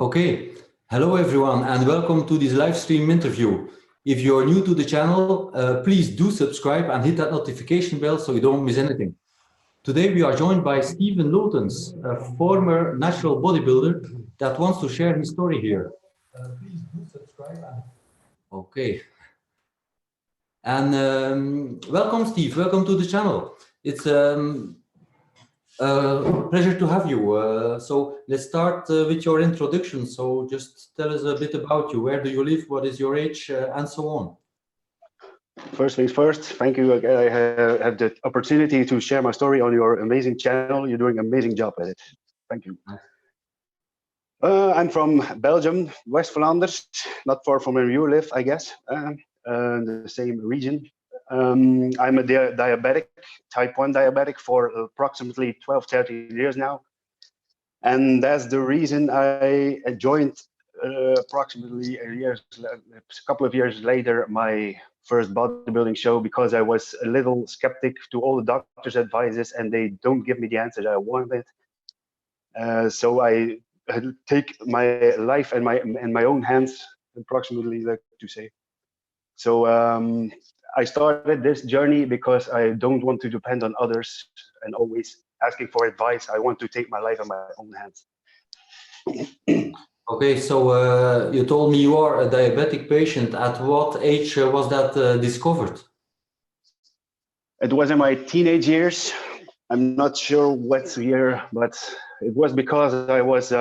Okay, hello everyone and welcome to this live stream interview. If you are new to the channel, please do subscribe and hit that notification bell so you don't miss anything. Today we are joined by Stieven Lootens, a former natural bodybuilder that wants to share his story here. Please do subscribe. Okay. And welcome Steve, welcome to the channel. It's pleasure to have you. So let's start with your introduction. So just tell us a bit about you. Where do you live? What is your age? And so on. First things first, thank you. I have the opportunity to share my story on your amazing channel. You're doing an amazing job at it. Thank you. I'm from Belgium, West Flanders, not far from where you live, I guess, the same region. I'm a diabetic, type 1 diabetic for approximately 12-13 years now. And that's the reason I joined approximately a couple of years later, my first bodybuilding show, because I was a little skeptic to all the doctors' advices and they don't give me the answers I wanted. So I take my life in my own hands, approximately, like to say. So I started this journey because I don't want to depend on others and always asking for advice. I want to take my life in my own hands. Okay, so you told me you are a diabetic patient. At what age was that discovered? It was in my teenage years. I'm not sure what year, but it was because I was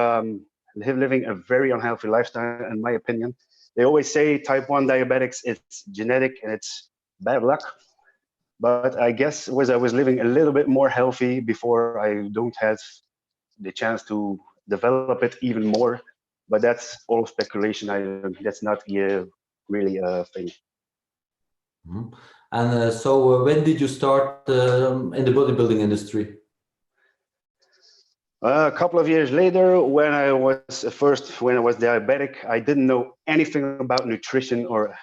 living a very unhealthy lifestyle, in my opinion. They always say type 1 diabetics, it's genetic and it's bad luck. But I guess I was living a little bit more healthy before I don't have the chance to develop it even more. But that's all speculation. That's not really a thing. Mm-hmm. And so when did you start in the bodybuilding industry? A couple of years later, when I was diabetic, I didn't know anything about nutrition or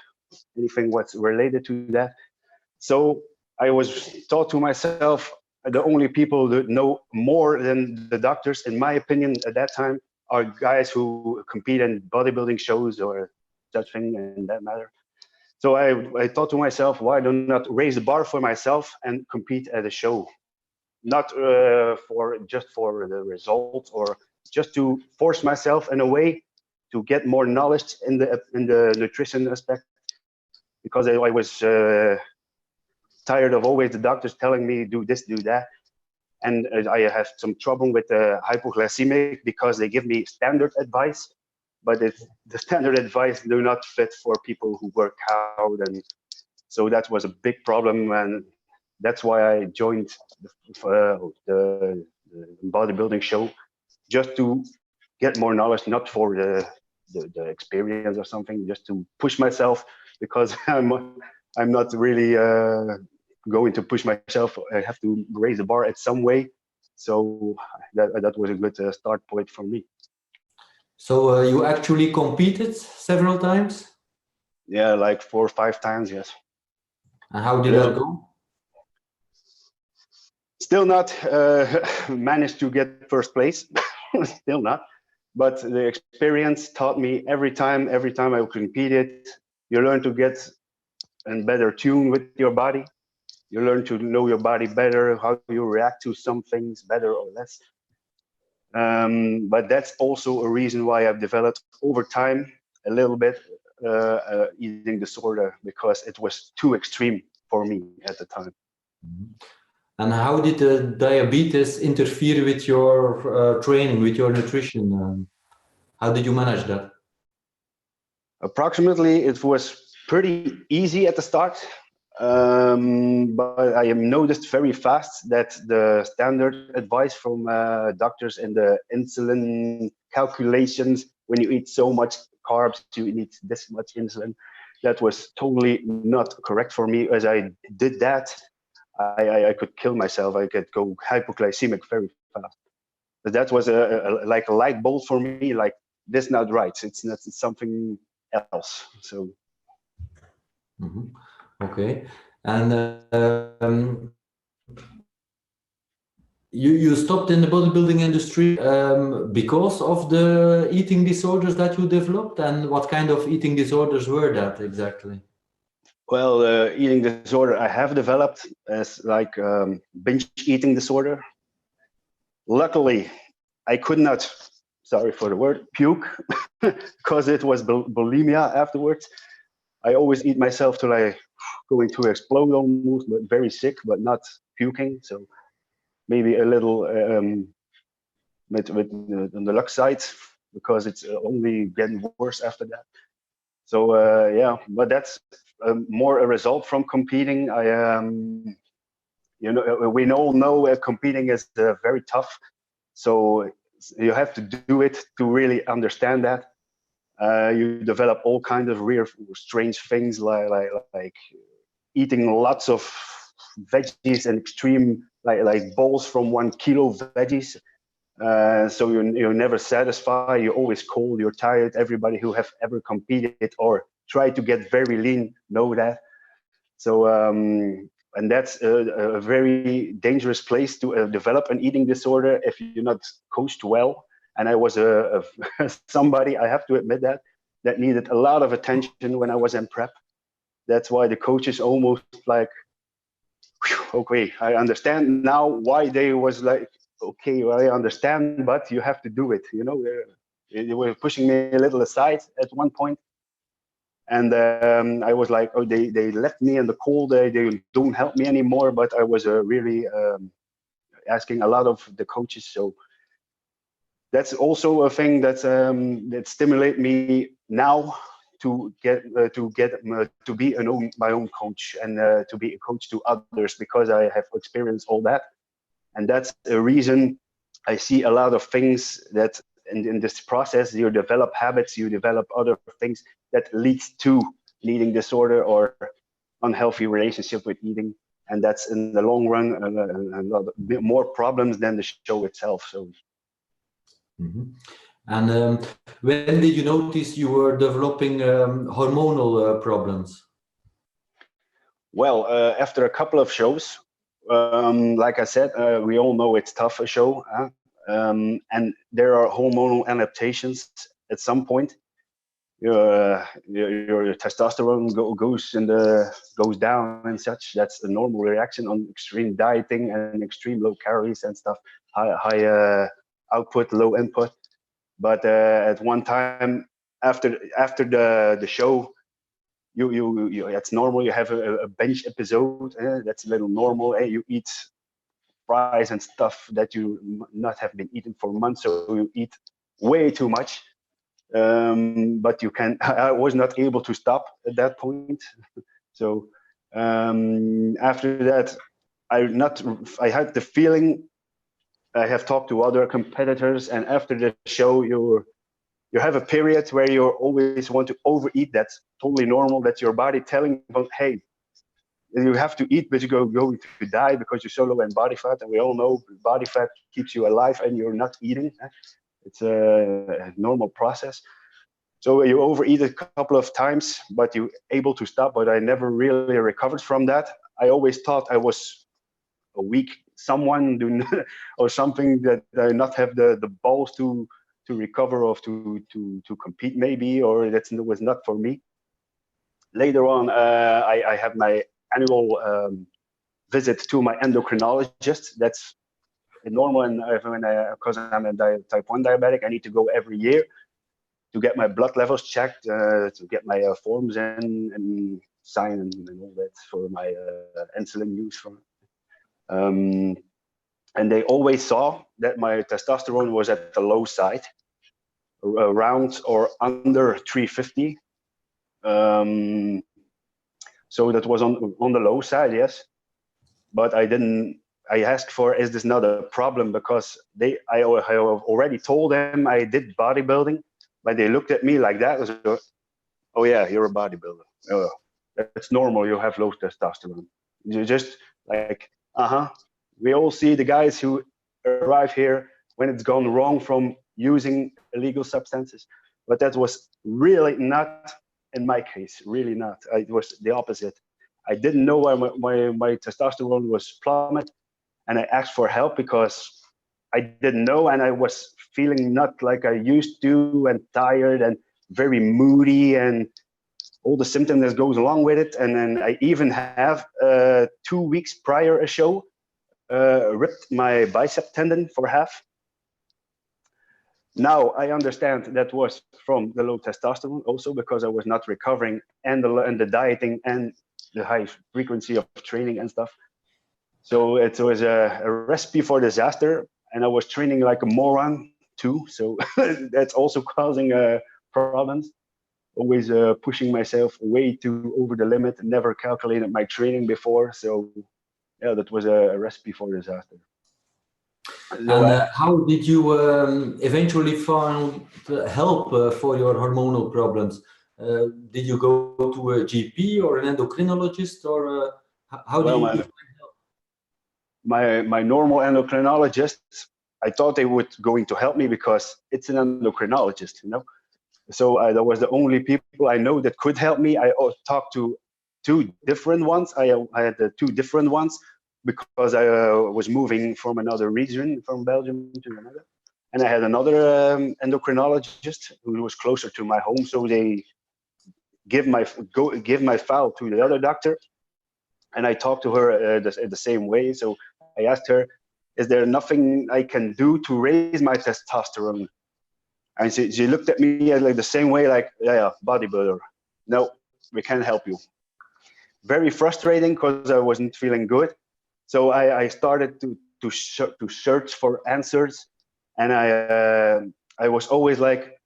anything what's related to that. So I was thought to myself, the only people that know more than the doctors, in my opinion, at that time, are guys who compete in bodybuilding shows or such thing in that matter. So I thought to myself, why do not raise the bar for myself and compete at a show? Not just for the results or just to force myself in a way to get more knowledge in the nutrition aspect, because I was tired of always the doctors telling me do this, do that, and I have some trouble with hypoglycemic because they give me standard advice, but the standard advice do not fit for people who work out, and so that was a big problem, and that's why I joined the bodybuilding show, just to get more knowledge, not for the experience or something, just to push myself, because I'm not really going to push myself. I have to raise the bar at some way. So that was a good start point for me. So you actually competed several times? Yeah, like 4 or 5 times, yes. And how did that go? Still not managed to get first place. Still not. But the experience taught me every time I competed, you learn to get in better tune with your body. You learn to know your body better, how you react to some things better or less. But that's also a reason why I've developed over time a little bit eating disorder, because it was too extreme for me at the time. And how did the diabetes interfere with your training, with your nutrition? How did you manage that? Approximately, it was pretty easy at the start, but I have noticed very fast that the standard advice from doctors and the insulin calculations, when you eat so much carbs, you need this much insulin, that was totally not correct for me. As I did that, I could kill myself. I could go hypoglycemic very fast. But that was like a light bulb for me, like, this is not right. It's not something else. So okay. And You stopped in the bodybuilding industry because of the eating disorders that you developed, and what kind of eating disorders were that exactly? Well, eating disorder I have developed as like binge eating disorder. Luckily, I could not, sorry for the word, puke because it was bulimia afterwards. I always eat myself till I going to explode almost, but very sick, but not puking. So maybe a little on the luck side because it's only getting worse after that. So yeah, but that's more a result from competing. You know, we all know competing is very tough. So you have to do it to really understand that. You develop all kinds of weird, strange things like eating lots of veggies and extreme like bowls from 1 kilo veggies. So you're never satisfied. You're always cold. You're tired. Everybody who have ever competed or tried to get very lean know that. So and that's a very dangerous place to develop an eating disorder if you're not coached well. And I was somebody, I have to admit that needed a lot of attention when I was in prep. That's why the coaches almost like, okay, I understand now why they was like, okay, well, I understand, but you have to do it. You know, they were pushing me a little aside at one point. And I was like, oh, they left me in the cold. They don't help me anymore. But I was really asking a lot of the coaches. So that's also a thing that stimulate me now to be my own coach and to be a coach to others because I have experienced all that. And that's a reason I see a lot of things that in this process, you develop habits, you develop other things that leads to eating disorder or unhealthy relationship with eating. And that's in the long run a lot more problems than the show itself. So. Mm-hmm. And when did you notice you were developing hormonal problems? Well, after a couple of shows, like I said, we all know it's tough a show, and there are hormonal adaptations at some point. Your testosterone goes down and such. That's a normal reaction on extreme dieting and extreme low calories and stuff. High output, low input. But at one time after the show, you it's normal. You have a binge episode. That's a little normal. You eat fries and stuff that you not have been eating for months, so you eat way too much. But you can. I was not able to stop at that point. So after that, I had the feeling. I have talked to other competitors, and after the show, you have a period where you always want to overeat. That's totally normal. That's your body telling you, hey, you have to eat, but you're going to die because you're so low in body fat. And we all know body fat keeps you alive and you're not eating. It's a normal process. So you overeat a couple of times, but you're able to stop. But I never really recovered from that. I always thought I was a weak someone or something that I not have the balls to recover or to compete maybe, or that was not for me. Later on, I had my annual visit to my endocrinologist. That's normal, and because I'm a type 1 diabetic, I need to go every year to get my blood levels checked, to get my forms in and sign and all that for my insulin use. And they always saw that my testosterone was at the low side, around or under 350. So that was on the low side, yes. But I asked for, is this not a problem? Because I already told them I did bodybuilding, but they looked at me like that. Was, oh yeah, you're a bodybuilder. Oh, that's normal. You have low testosterone. You're just like, we all see the guys who arrive here when it's gone wrong from using illegal substances. But that was really not in my case, really not. It was the opposite. I didn't know why my testosterone was plummet. and I asked for help because I didn't know, and I was feeling not like I used to, and tired and very moody and all the symptoms that goes along with it. And then I even have 2 weeks prior a show, ripped my bicep tendon for half. Now I understand that was from the low testosterone also, because I was not recovering, and the dieting and the high frequency of training and stuff. So it was a recipe for disaster, and I was training like a moron too. So that's also causing problems. Always pushing myself way too over the limit, never calculated my training before. So yeah, that was a recipe for disaster. So, And how did you eventually find help for your hormonal problems? Did you go to a GP or an endocrinologist, or how did you? My normal endocrinologist, I thought they would going to help me because it's an endocrinologist, you know. So that was the only people I know that could help me. I talked to two different ones. I had two different ones because I was moving from another region, from Belgium to another. And I had another endocrinologist who was closer to my home. So they give my file to the other doctor. And I talked to her the same way. So I asked her, is there nothing I can do to raise my testosterone? And she looked at me like the same way, like, yeah, bodybuilder. No, we can't help you. Very frustrating because I wasn't feeling good. So I started to search for answers, and I was always like,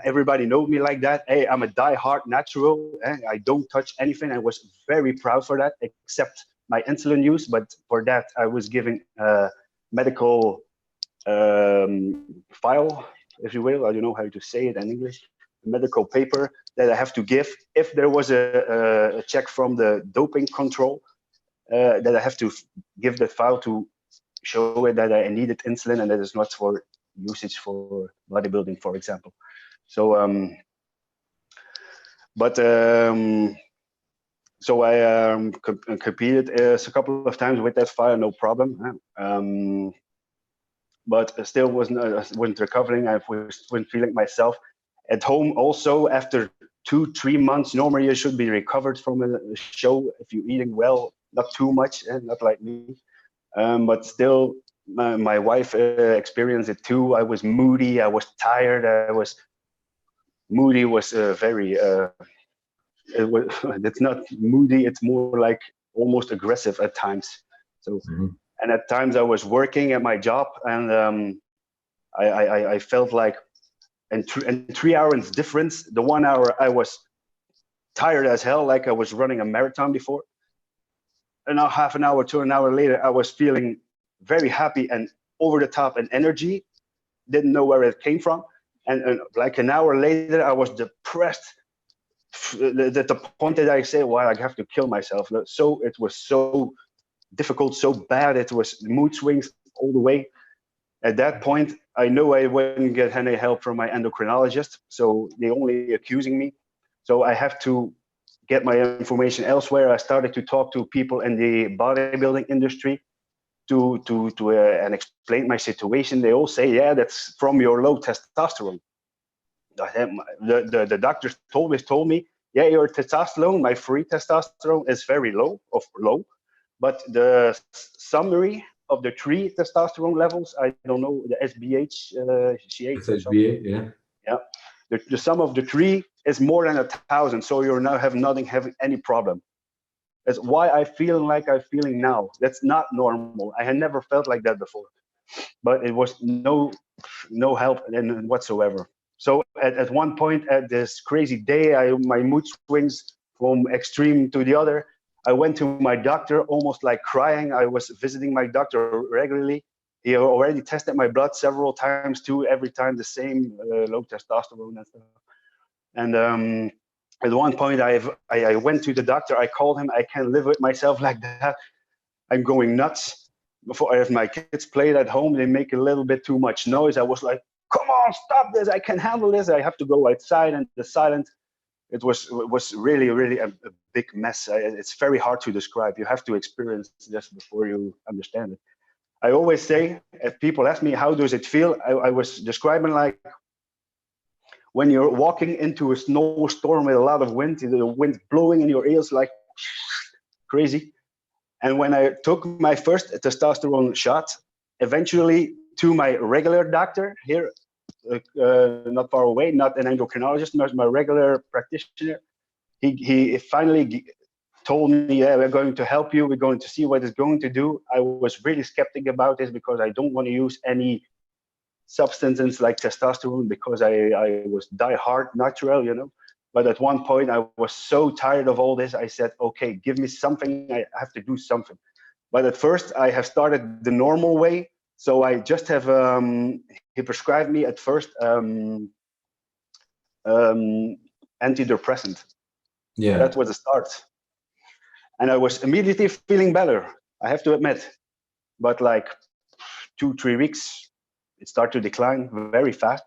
everybody knows me like that. Hey, I'm a die-hard natural. I don't touch anything. I was very proud for that, except my insulin use. But for that, I was giving medical file, if you will. I don't know how to say it in English. A medical paper that I have to give if there was a check from the doping control. That I have to give that file to show it that I needed insulin and that is not for usage for bodybuilding, for example. So, so I competed a couple of times with that file, no problem. But still wasn't recovering. I wasn't feeling myself. At home also, after 2-3 months, normally you should be recovered from a show if you're eating well, not too much, not like me. But still, my wife experienced it too. I was moody. I was tired. I was moody. Was very. It's not moody. It's more like almost aggressive at times. So, and at times I was working at my job, and I felt like, and 3 hours difference. The 1 hour I was tired as hell, like I was running a marathon before. And now half an hour to an hour later, I was feeling very happy and over the top and energy. Didn't know where it came from. And like an hour later, I was depressed at the point that I say, well, I have to kill myself. So it was so difficult, so bad. It was mood swings all the way. At that point, I know I wouldn't get any help from my endocrinologist. So they only accusing me. So I have to get my information elsewhere. I started to talk to people in the bodybuilding industry and explain my situation. They all say, yeah, that's from your low testosterone. The doctors told me, yeah, your testosterone, my free testosterone is very low, but the summary of the 3 testosterone levels, I don't know, the SBH, SBA, yeah. Yeah. The sum of the 3 is more than 1,000. So you're now having any problem. That's why I feel like I'm feeling now. That's not normal. I had never felt like that before, but it was no help whatsoever. So at one point, at this crazy day, my mood swings from extreme to the other. I went to my doctor almost like crying. I was visiting my doctor regularly. He already tested my blood several times too, every time the same low testosterone and stuff. And at one point, I went to the doctor. I called him. I can't live with myself like that. I'm going nuts. Before, if my kids played at home, they make a little bit too much noise. I was like, come on, stop this. I can handle this. I have to go outside and the silence. it was really a big mess. It's very hard to describe. You have to experience this before you understand it. I always say, if people ask me how does it feel, I was describing like when you're walking into a snowstorm with a lot of wind, the wind blowing in your ears like crazy. And when I took my first testosterone shot, eventually to my regular doctor here, not far away, not an endocrinologist, not my regular practitioner, he finally told me, yeah, we're going to help you. We're going to see what it's going to do. I was really skeptic about this because I don't want to use any substances like testosterone because I was die hard natural, you know. But at one point I was so tired of all this, I said, okay, give me something. I have to do something. But at first I have started the normal way. So I just have, he prescribed me at first antidepressant. Yeah. That was the start. And I was immediately feeling better, I have to admit. But like 2-3 weeks, it started to decline very fast.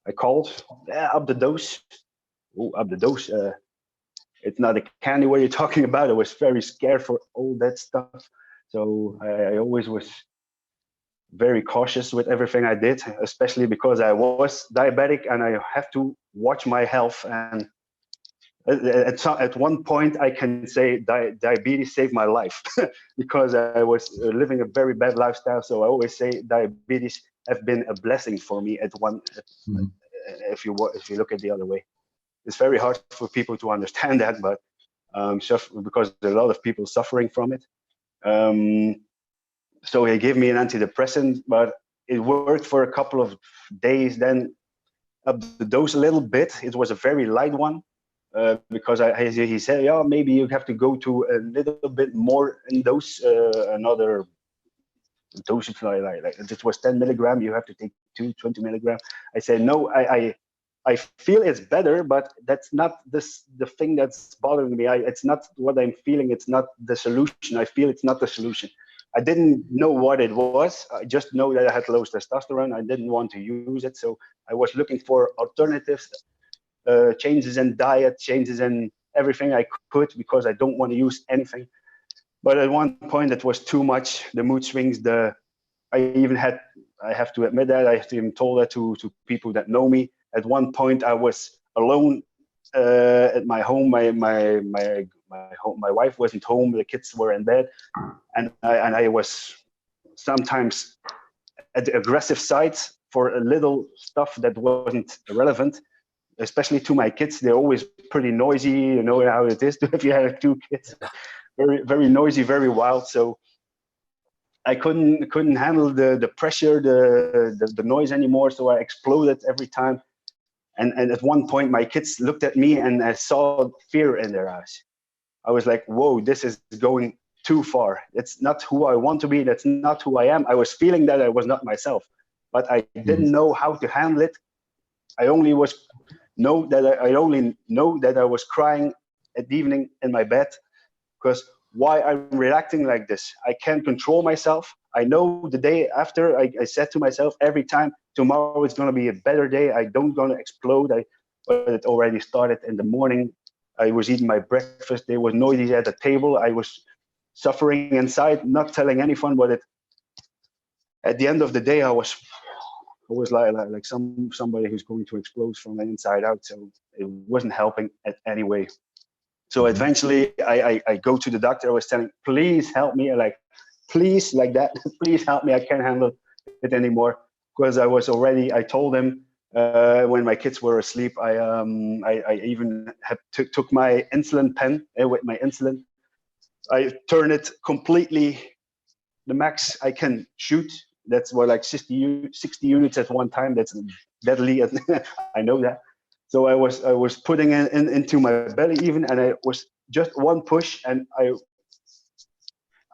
I called, up the dose. Oh, up the dose. It's not a candy what you're talking about. I was very scared for all that stuff. So I always was very cautious with everything I did, especially because I was diabetic and I have to watch my health. And at one point I can say diabetes saved my life because I was living a very bad lifestyle. So I always say diabetes have been a blessing for me at one. If you look at the other way, it's very hard for people to understand that, but because there are a lot of people suffering from it. So he gave me an antidepressant, but it worked for a couple of days. Then up the dose a little bit. It was a very light one. Because he said, yeah, maybe you have to go to a little bit more in dose, another dosage like it was 10 milligram. You have to take 20 milligram. I said, no, I feel it's better, but that's not the thing that's bothering me. It's not what I'm feeling. It's not the solution. I feel it's not the solution. I didn't know what it was. I just know that I had low testosterone. I didn't want to use it. So I was looking for alternatives. Changes in diet, changes in everything I could because I don't want to use anything. But at one point it was too much. The mood swings, I have to admit that, I even told that to people that know me. At one point I was alone at my home. My wife wasn't home, the kids were in bed. And I was sometimes at the aggressive side for a little stuff that wasn't relevant. Especially to my kids, they're always pretty noisy. You know how it is if you have 2 kids, very noisy, very wild. So I couldn't handle the pressure, the noise anymore. So I exploded every time. And at one point, my kids looked at me and I saw fear in their eyes. I was like, whoa, this is going too far. It's not who I want to be. That's not who I am. I was feeling that I was not myself, but I didn't know how to handle it. I only know that I was crying at the evening in my bed because why I'm reacting like this. I can't control myself. I know the day after I said to myself every time, tomorrow it's going to be a better day. I don't going to explode. But it already started in the morning. I was eating my breakfast. There was noise at the table. I was suffering inside, not telling anyone, but at the end of the day, I was like somebody who's going to explode from the inside out. So it wasn't helping at any way. So eventually I go to the doctor. I was telling, please help me. Please, like that, please help me. I can't handle it anymore. Because I told him when my kids were asleep, I even took my insulin pen with my insulin. I turn it completely, the max I can shoot. That's what, like 60 units at one time. That's deadly. I know that. So I was putting it into my belly even, and I was just one push, and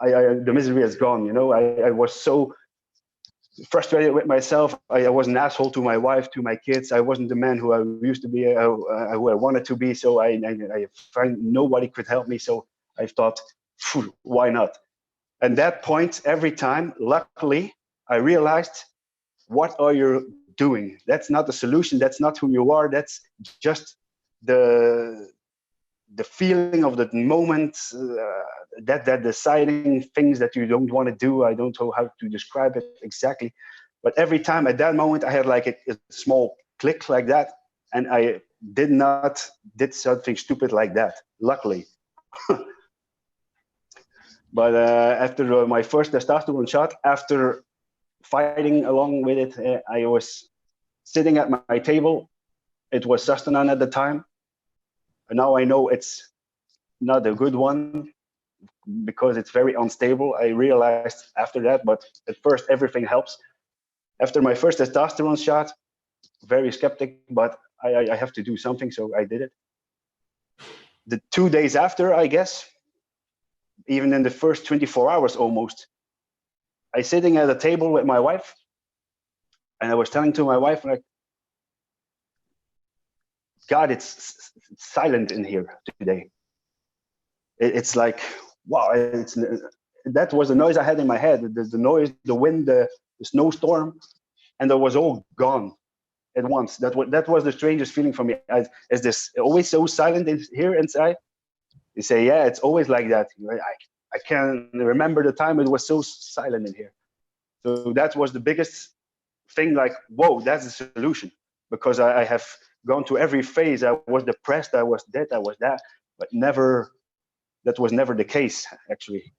the misery is gone. You know, I was so frustrated with myself. I was an asshole to my wife, to my kids. I wasn't the man who I used to be, who I wanted to be. So I find nobody could help me. So I thought, why not? At that point, every time, luckily, I realized, what are you doing? That's not the solution. That's not who you are. That's just the feeling of the moment, that deciding things that you don't want to do. I don't know how to describe it exactly, but every time at that moment I had like a small click like that, and I did something stupid like that, luckily. But after my first testosterone shot, after fighting along with it, I was sitting at my table. It was sustanon at the time, and now I know it's not a good one because it's very unstable. I realized after that, but at first everything helps. After my first testosterone shot, very skeptic, but I have to do something, so I did it. The 2 days after, I guess, even in the first 24 hours almost, I sitting at a table with my wife, and I was telling to my wife, like, God, it's silent in here today. It's like, wow, that was the noise I had in my head. The noise, the wind, the snowstorm, and it was all gone at once. That was the strangest feeling for me. Is this always so silent here inside? You say, yeah, it's always like that. I can't remember the time it was so silent in here. So that was the biggest thing, like, whoa, that's the solution. Because I have gone to every phase. I was depressed, I was that, I was that, but that was never the case, actually.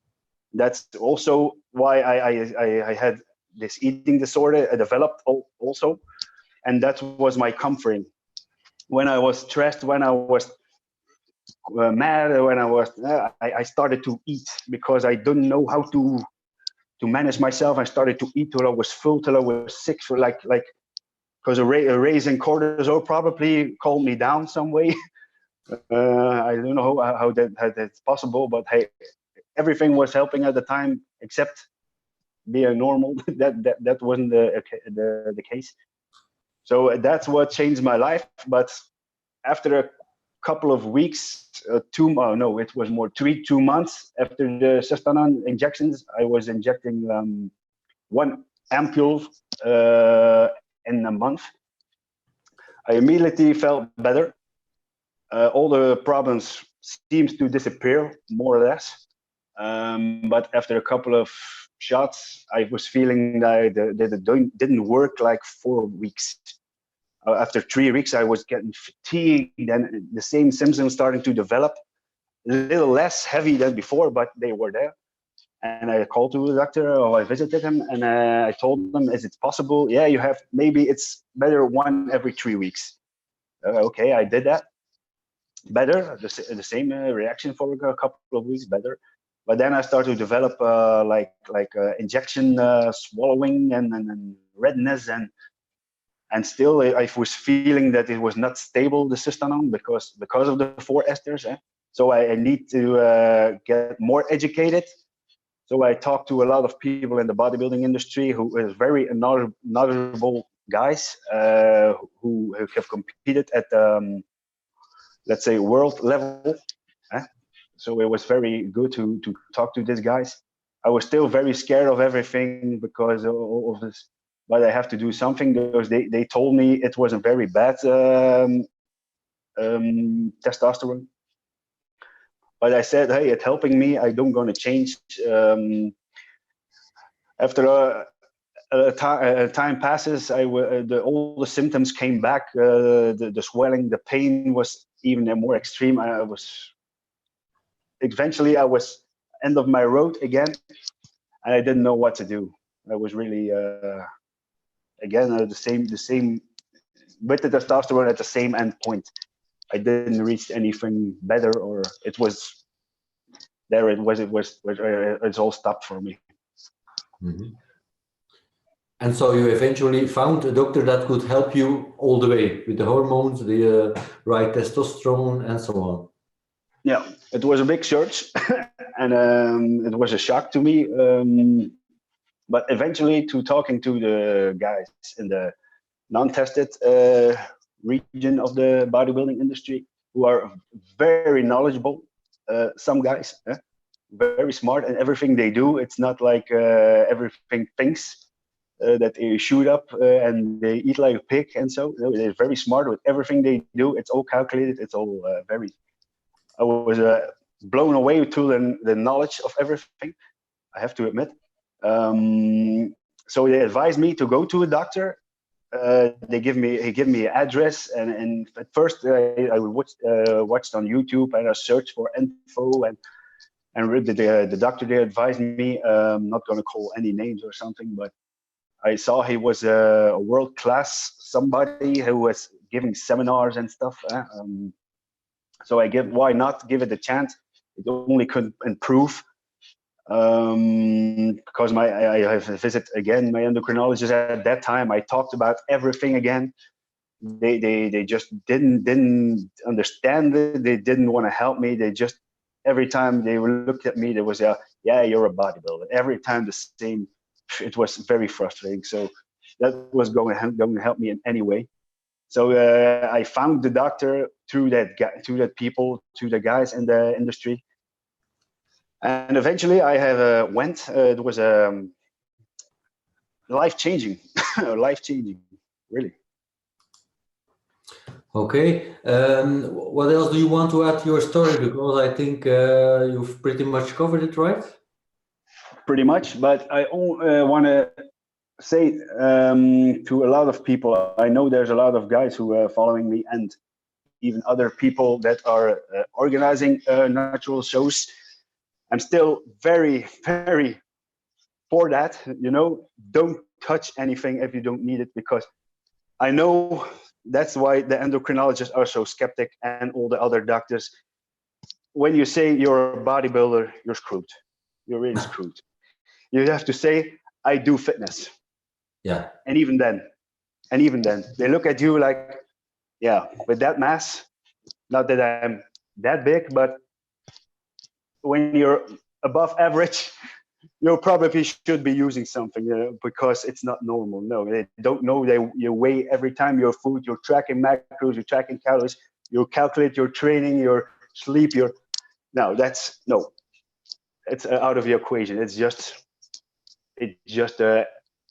That's also why I had this eating disorder developed also. And that was my comforting. When I was stressed, when I was mad, when I started to eat because I didn't know how to manage myself. I started to eat till I was full, till I was sick, for like because a raise in cortisol probably calmed me down some way. I don't know how that's possible, but hey, everything was helping at the time except being normal. that wasn't the case. So that's what changed my life. But after a couple of weeks, 2 months after the sustanon injections, I was injecting 1 ampule in a month. I immediately felt better. All the problems seems to disappear more or less. But after a couple of shots, I was feeling that it didn't work like 4 weeks. After 3 weeks, I was getting fatigued, and the same symptoms starting to develop. A little less heavy than before, but they were there. And I called to the doctor, or I visited him, and I told him, is it possible? Yeah, you have, maybe it's better 1 every 3 weeks. Okay, I did that. Better, the same reaction for a couple of weeks, better. But then I started to develop injection swallowing and redness, and still I was feeling that it was not stable, the cystanon, because of the 4 esters. So I need to get more educated. So I talked to a lot of people in the bodybuilding industry who is very knowledgeable guys who have competed at let's say world level. So it was very good to talk to these guys. I was still very scared of everything because of this, but I have to do something because they told me it was a very bad testosterone. But I said, hey, it's helping me. I don't going to change. After time passes, all the symptoms came back. The swelling, the pain was even more extreme. Eventually I was end of my road again, and I didn't know what to do. I was really again the same with the testosterone at the same end point. I didn't reach anything better, or it was there. It's all stopped for me. Mm-hmm. And so you eventually found a doctor that could help you all the way with the hormones, the right testosterone, and so on. Yeah, it was a big search, and it was a shock to me. But eventually, to talking to the guys in the non-tested region of the bodybuilding industry, who are very knowledgeable, some guys, very smart, and everything they do, it's not like everything thinks. that they shoot up and they eat like a pig, and so they're very smart with everything they do. It's all calculated. It's all very. I was blown away to the knowledge of everything, I have to admit. So they advised me to go to a doctor. He gave me an address, and at first I watched on YouTube and I searched for info and read the doctor. They advised me. I'm not going to call any names or something, but I saw he was a world class somebody who was giving seminars and stuff. So why not give it a chance? It only could improve. Because I have visited again my endocrinologist at that time. I talked about everything again. They just didn't understand it. They didn't want to help me. They just, every time they looked at me, there was yeah, you're a bodybuilder. Every time the same. It was very frustrating. So that was going to help me in any way. So I found the doctor through the guys in the industry. And eventually I have went, it was life-changing, life-changing, really. Okay. What else do you want to add to your story? Because I think you've pretty much covered it, right? Pretty much, but I want to say to a lot of people, I know there's a lot of guys who are following me and even other people that are organizing natural shows. I'm still very, very for that. Don't touch anything if you don't need it, because I know that's why the endocrinologists are so skeptic and all the other doctors. When you say you're a bodybuilder, you're screwed. You're really screwed. You have to say, I do fitness. Yeah. And even then, they look at you like, yeah, with that mass, not that I'm that big, but when you're above average, you probably should be using something because it's not normal. No, they don't know. You weigh every time your food, you're tracking macros, you're tracking calories, you calculate your training, your sleep, it's out of the equation. It's just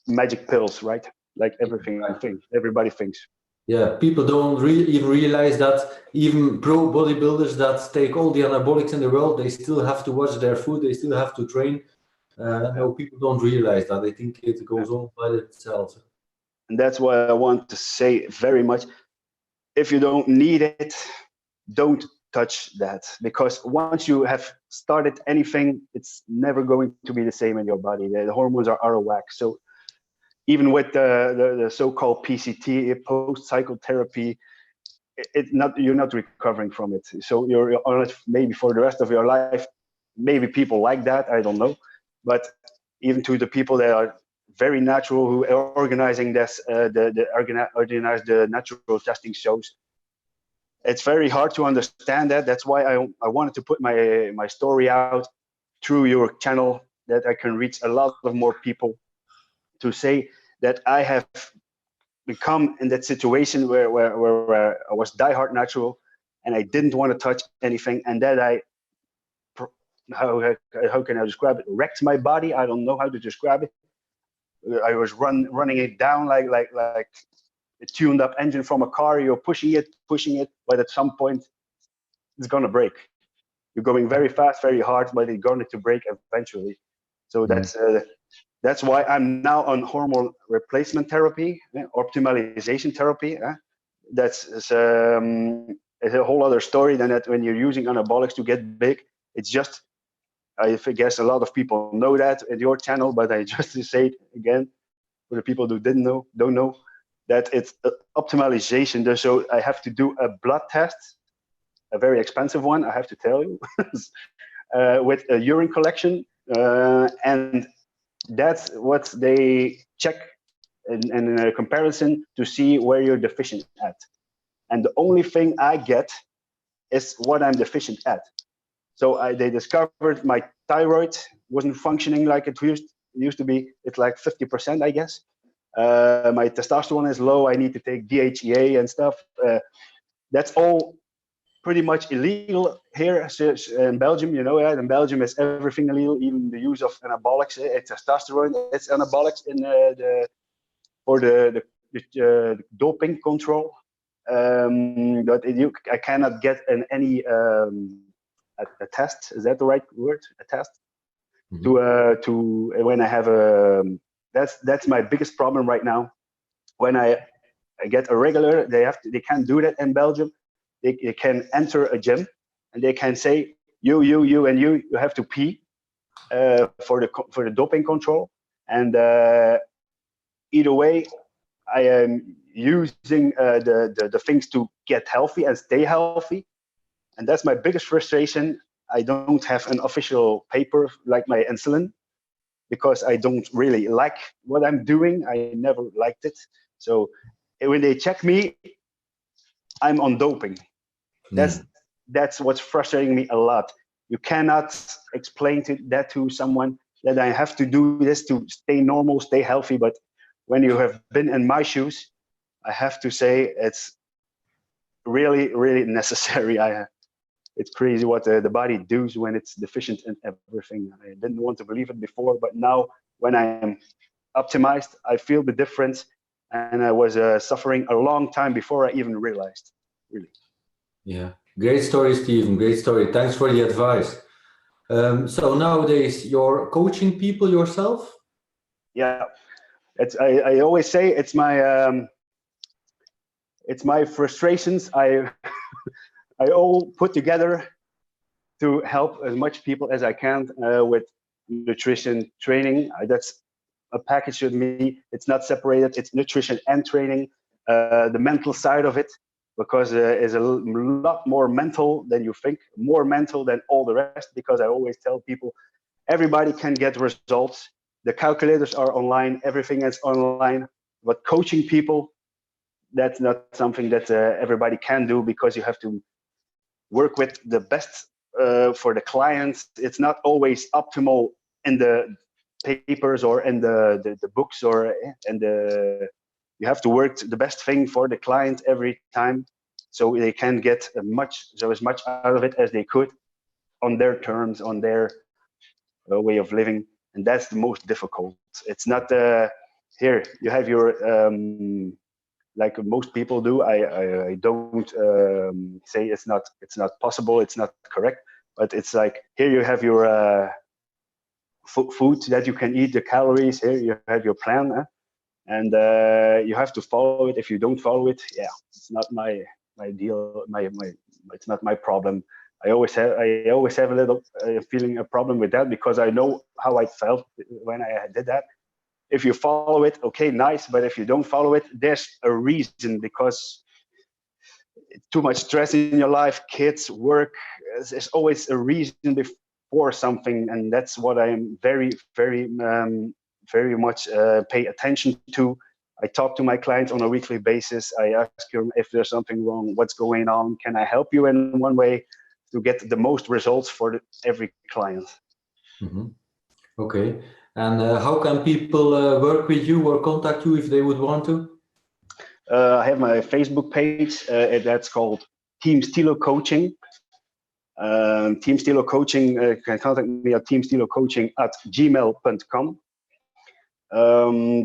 magic pills, right? Like everybody thinks. Yeah, people don't even realize that even pro bodybuilders that take all the anabolics in the world, they still have to watch their food, they still have to train. No, people don't realize that. They think it goes on by itself. And that's what I want to say very much. If you don't need it, don't touch that, because once you have started anything, it's never going to be the same in your body. The hormones are out of whack. So even with the so-called PCT, post-cycle therapy, you're not recovering from it. So you're on it maybe for the rest of your life. Maybe people like that, I don't know. But even to the people that are very natural, who are organizing this, organize the natural testing shows, it's very hard to understand that. That's why I wanted to put my story out through your channel, that I can reach a lot of more people, to say that I have become in that situation where I was diehard natural and I didn't want to touch anything, and that how can I describe it? Wrecked my body. I don't know how to describe it. I was running it down like a tuned up engine from a car. You're pushing it, but at some point it's gonna break. You're going very fast, very hard, but it's going to break eventually. So that's why I'm now on hormone replacement therapy, optimization therapy. That's it's a whole other story than that. When you're using anabolics to get big, it's just, I guess a lot of people know that in your channel, but I just say it again for the people who don't know that it's optimization. So I have to do a blood test, a very expensive one, I have to tell you, with a urine collection, and that's what they check in a comparison to see where you're deficient at. And the only thing I get is what I'm deficient at. So they discovered my thyroid wasn't functioning like it used to be. It's like 50%, I guess. My testosterone is low. I need to take DHEA and stuff. That's all pretty much illegal here in Belgium. You know, yeah, in Belgium is everything illegal, even the use of anabolics. It's testosterone. It's anabolics in for the doping control. I cannot get any a test. Is that the right word? A test to when I have a. That's my biggest problem right now. When I get a regular, they can't do that in Belgium. They can enter a gym and they can say you and you have to pee for the doping control. And either way, I am using the things to get healthy and stay healthy, and that's my biggest frustration. I don't have an official paper like my insulin because I don't really like what I'm doing. I never liked it. So when they check me, I'm on doping. That's what's frustrating me a lot. You cannot explain that to someone that I have to do this to stay normal, stay healthy. But when you have been in my shoes, I have to say it's really, really necessary. It's crazy what the body does when it's deficient in everything. I didn't want to believe it before, but now when I am optimized, I feel the difference. And I was suffering a long time before I even realized, really. Yeah, great story, Stieven. Great story. Thanks for the advice. So nowadays, you're coaching people yourself? Yeah, I always say it's my frustrations. I all put together to help as much people as I can with nutrition training. That's a package with me. It's not separated. It's nutrition and training. The mental side of it, because is a lot more mental than you think, more mental than all the rest. Because I always tell people, everybody can get results. The calculators are online. Everything is online. But coaching people, that's not something that everybody can do, because you have to work with the best for the clients. It's not always optimal in the papers or in the books, or you have to work the best thing for the client every time, so they can get as much out of it as they could on their terms, on their way of living. And that's the most difficult. It's not here you have your like most people do. I don't say it's not possible, it's not correct, but it's like, here you have your food that you can eat, the calories. Here you have your plan, and you have to follow it. If you don't follow it, yeah, it's not my deal. It's not my problem. I always have a little feeling a problem with that, because I know how I felt when I did that. If you follow it, okay, nice. But if you don't follow it, there's a reason, because too much stress in your life, kids, work, there's always a reason before something. And that's what I am very, very, very much pay attention to. I talk to my clients on a weekly basis. I ask them if there's something wrong, what's going on, can I help you in one way to get the most results for every client. Mm-hmm. Okay. And how can people work with you or contact you if they would want to? I have my Facebook page. That's called Team Stilo Coaching. Team Stilo Coaching, can contact me at teamstilocoaching@gmail.com.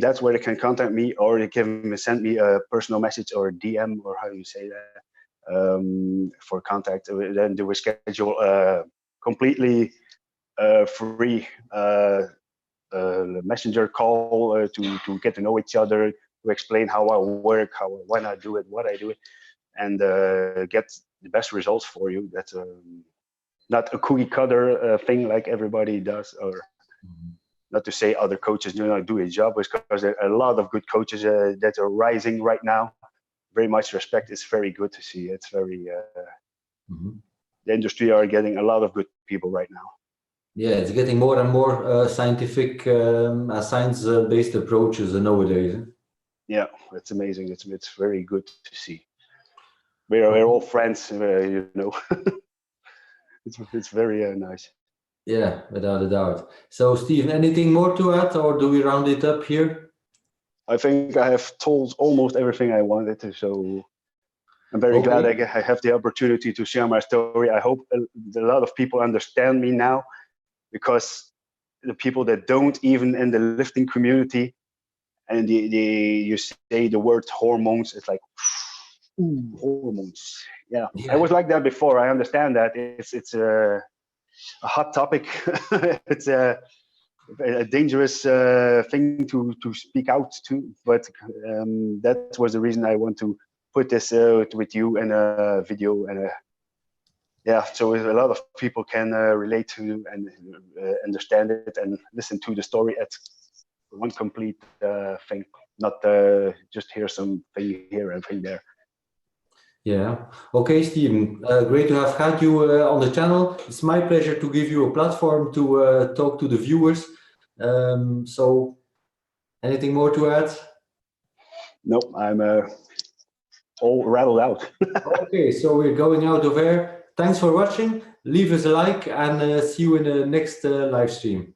That's where they can contact me, or they can send me a personal message or a DM, or how you say that, for contact. Then do we schedule completely free messenger call to get to know each other, to explain how I work, when I do it, what I do it, and get the best results for you. That's not a cookie cutter thing like everybody does, or not to say other coaches do not do a job, because there are a lot of good coaches that are rising right now. Very much respect. It's very good to see. It's very the industry are getting a lot of good people right now. Yeah, it's getting more and more scientific, science-based approaches nowadays. Yeah, it's amazing. It's very good to see. We're all friends, you know. It's very nice. Yeah, without a doubt. So, Steve, anything more to add, or do we round it up here? I think I have told almost everything I wanted to. So I'm very glad Okay. I have the opportunity to share my story. I hope a lot of people understand me now, because the people that don't, even in the lifting community, and you say the word hormones, it's like, ooh, hormones. Yeah, I was like that before. I understand that it's a hot topic. It's a dangerous thing to speak out to, but that was the reason I want to put this with you in a video, and yeah, so a lot of people can relate to and understand it and listen to the story at one complete thing, not just hear something here and thing there. Yeah. Okay, Stieven. Great to have had you on the channel. It's my pleasure to give you a platform to talk to the viewers. So, anything more to add? No, I'm all rattled out. Okay, so we're going out of air. Thanks for watching. Leave us a like and see you in the next live stream.